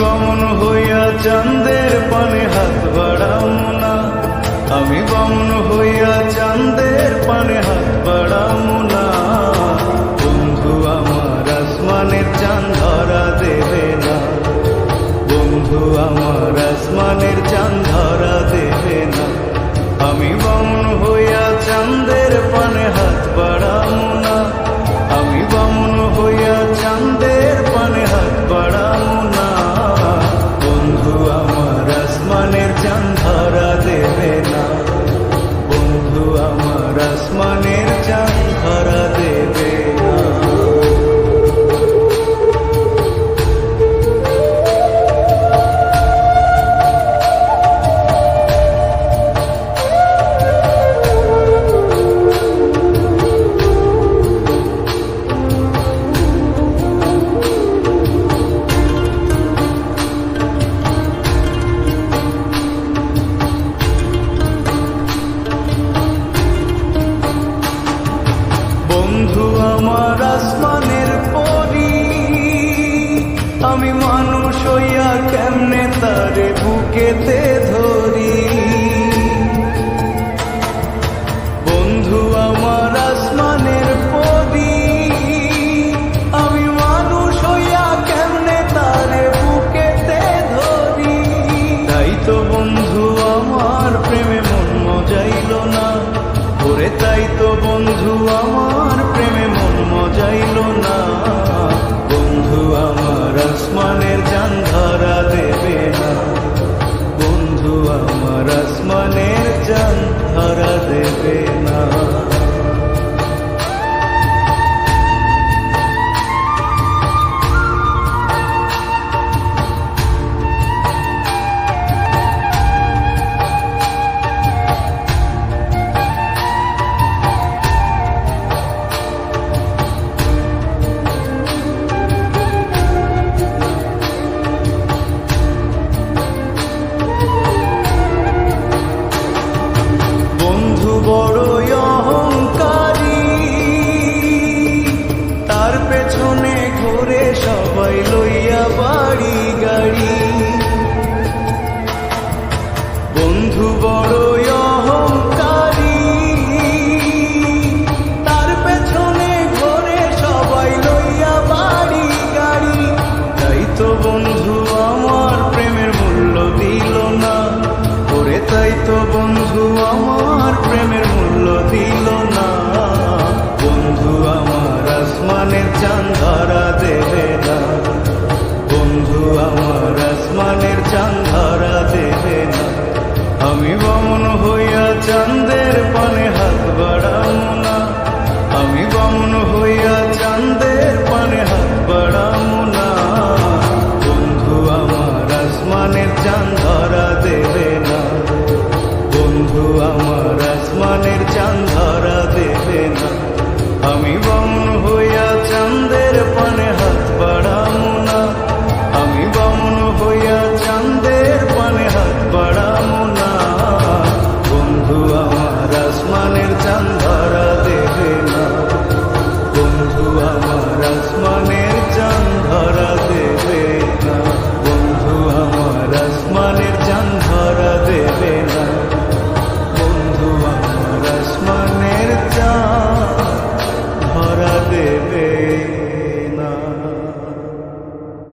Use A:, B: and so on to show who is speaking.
A: বামন হইয়া চাঁদের পানে হাত বাড়ামো না, আমি বামন হইয়া চাঁদের পানে হাত বাড়ামো না। বন্ধু আমার আসমানের চাঁদ ধরা দেবে না, বন্ধু আমার আসমানের চাঁদ ধরা দেবে না। আমি বামন হইয়া চাঁদের পানে হাত বাড়ামো না, আমি বামন হইয়া চাঁদের পানে হাত বাড়ামো না। বন্ধু আমার আসমানের চাঁদ ধরা দেবে না, বন্ধু আমার আসমানের চাঁদ ধরা দেবে না। বন্ধু আমার আসমানের পরি, আমি মানুষ হইয়া কেমনে তারে বুকেতে ধরি। বন্ধু আমার আসমানের পরি, আমি মানুষ হইয়া কেমনে তারে বুকেতে ধরি। তাই তো বন্ধু আমার প্রেমে মন মজাইল না, ওরে তাই তো বন্ধু আমার প্রেমে মন মজাইল না। বন্ধু আমার আসমানের চাঁদ ধরা দেবে না, বন্ধু আমার আসমানের চাঁদ ধরা দেবে না। বন্ধু বড়ই অহংকারী, তার পেছনে ঘুরে সবাই লইয়া বাড়ি গাড়ি। বন্ধু বড়